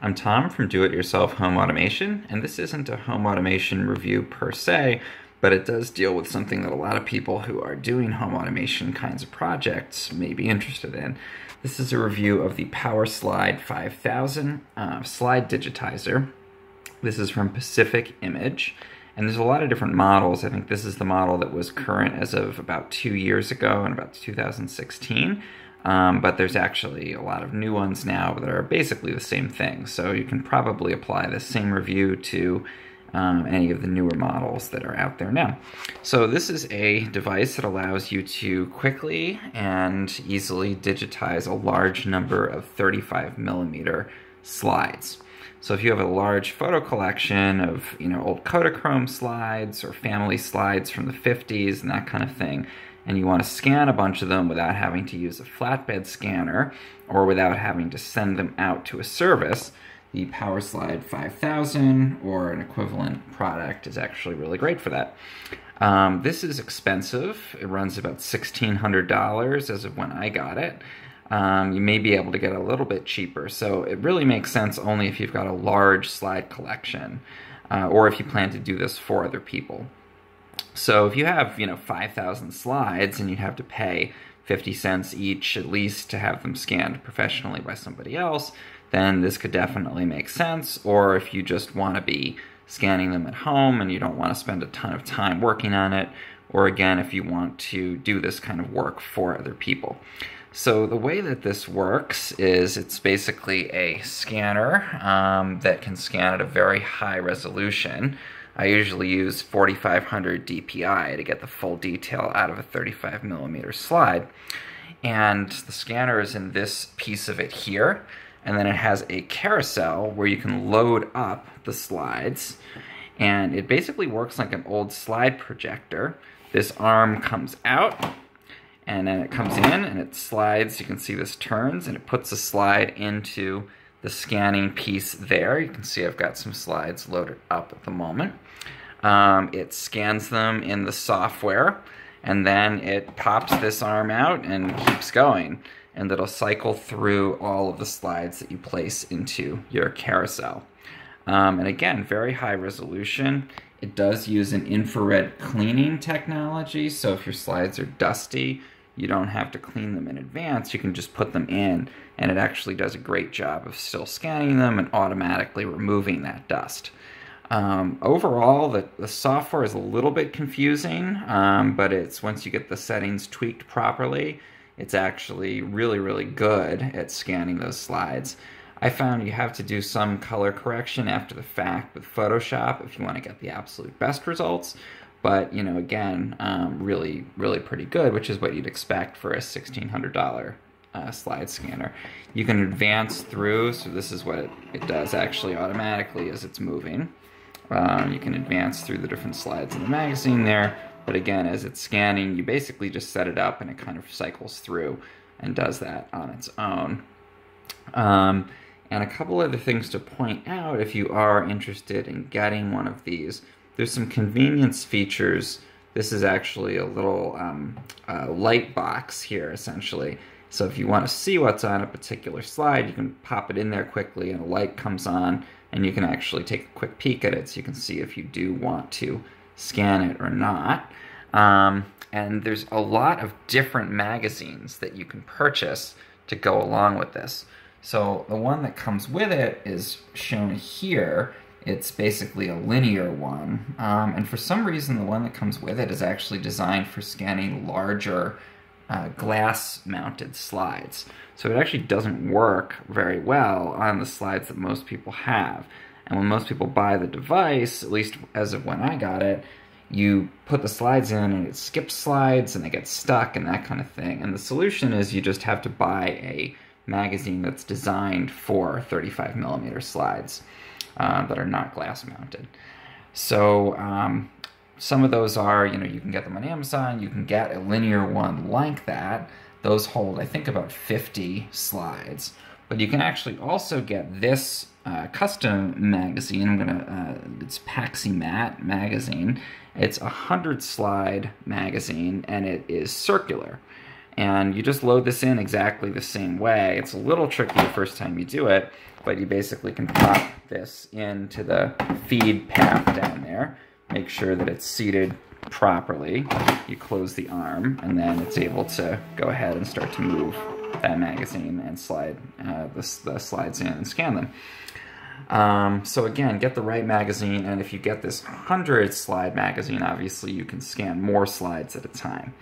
I'm Tom from Do It Yourself Home Automation, and this isn't a home automation review per se, but it does deal with something that a lot of people who are doing home automation kinds of projects may be interested in. This is a review of the Powerslide 5000 slide digitizer. This is from Pacific Image, and there's a lot of different models. I think this is the model that was current as of about 2 years ago, in about 2016. But there's actually a lot of new ones now that are basically the same thing. So you can probably apply the same review to any of the newer models that are out there now. So this is a device that allows you to quickly and easily digitize a large number of 35mm slides. So if you have a large photo collection of old Kodachrome slides or family slides from the 50s and that kind of thing, and you want to scan a bunch of them without having to use a flatbed scanner or without having to send them out to a service, the Powerslide 5000 or an equivalent product is actually really great for that. This is expensive. It runs about $1,600 as of when I got it. You may be able to get a little bit cheaper, so it really makes sense only if you've got a large slide collection or if you plan to do this for other people. So if you have, 5,000 slides and you'd have to pay 50 cents each at least to have them scanned professionally by somebody else, then this could definitely make sense. Or if you just want to be scanning them at home and you don't want to spend a ton of time working on it, or again, if you want to do this kind of work for other people. So the way that this works is it's basically a scanner that can scan at a very high resolution. I usually use 4500 DPI to get the full detail out of a 35mm slide. And the scanner is in this piece of it here, and then it has a carousel where you can load up the slides. And it basically works like an old slide projector. This arm comes out, and then it comes in and it slides. You can see this turns, and it puts the slide into the scanning piece there. You can see I've got some slides loaded up at the moment. It scans them in the software, and then it pops this arm out and keeps going. And it'll cycle through all of the slides that you place into your carousel. And again, very high resolution. It does use an infrared cleaning technology, so if your slides are dusty, you don't have to clean them in advance. You can just put them in, and it actually does a great job of still scanning them and automatically removing that dust. Overall, the software is a little bit confusing, but it's once you get the settings tweaked properly, it's actually really, really good at scanning those slides. I found you have to do some color correction after the fact with Photoshop if you want to get the absolute best results. But, again, really, really pretty good, which is what you'd expect for a $1,600 slide scanner. You can advance through, so this is what it does actually automatically as it's moving. You can advance through the different slides in the magazine there, but again, as it's scanning, you basically just set it up and it kind of cycles through and does that on its own. And a couple other things to point out if you are interested in getting one of these. There's some convenience features. This is actually a little light box here, essentially. So if you want to see what's on a particular slide, you can pop it in there quickly and a light comes on, and you can actually take a quick peek at it so you can see if you do want to scan it or not. And there's a lot of different magazines that you can purchase to go along with this. So the one that comes with it is shown here. It's basically a linear one, and for some reason the one that comes with it is actually designed for scanning larger glass-mounted slides. So it actually doesn't work very well on the slides that most people have. And when most people buy the device, at least as of when I got it, you put the slides in and it skips slides and they get stuck and that kind of thing. And the solution is you just have to buy a magazine that's designed for 35mm slides. That are not glass mounted. So some of those are, you can get them on Amazon. You can get a linear one like that. Those hold, I think, about 50 slides. But you can actually also get this custom magazine. It's Paximat magazine. It's a 100 slide magazine, and it is circular. And you just load this in exactly the same way. It's a little tricky the first time you do it, but you basically can pop this into the feed path down there. Make sure that it's seated properly. You close the arm, and then it's able to go ahead and start to move that magazine and slide the slides in and scan them. So again, get the right magazine, and if you get this 100 slide magazine, obviously you can scan more slides at a time.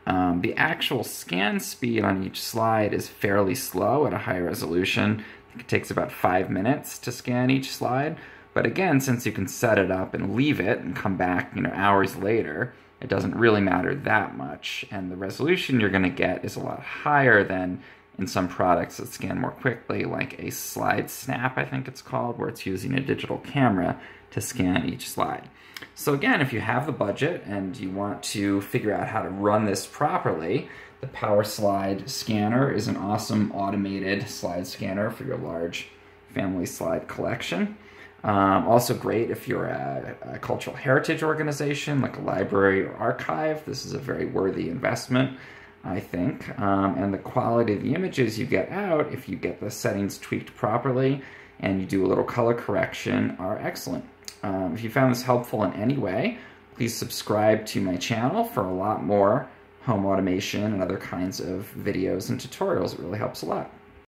The actual scan speed on each slide is fairly slow at a high resolution. It takes about 5 minutes to scan each slide. But again, since you can set it up and leave it and come back, hours later, it doesn't really matter that much. And the resolution you're going to get is a lot higher than in some products that scan more quickly, like a Slide Snap, I think it's called, where it's using a digital camera to scan each slide. So again, if you have the budget and you want to figure out how to run this properly, the Powerslide scanner is an awesome automated slide scanner for your large family slide collection. Also great if you're a cultural heritage organization like a library or archive. This is a very worthy investment, I think. And the quality of the images you get out, if you get the settings tweaked properly and you do a little color correction, are excellent. If you found this helpful in any way, please subscribe to my channel for a lot more home automation and other kinds of videos and tutorials. It really helps a lot.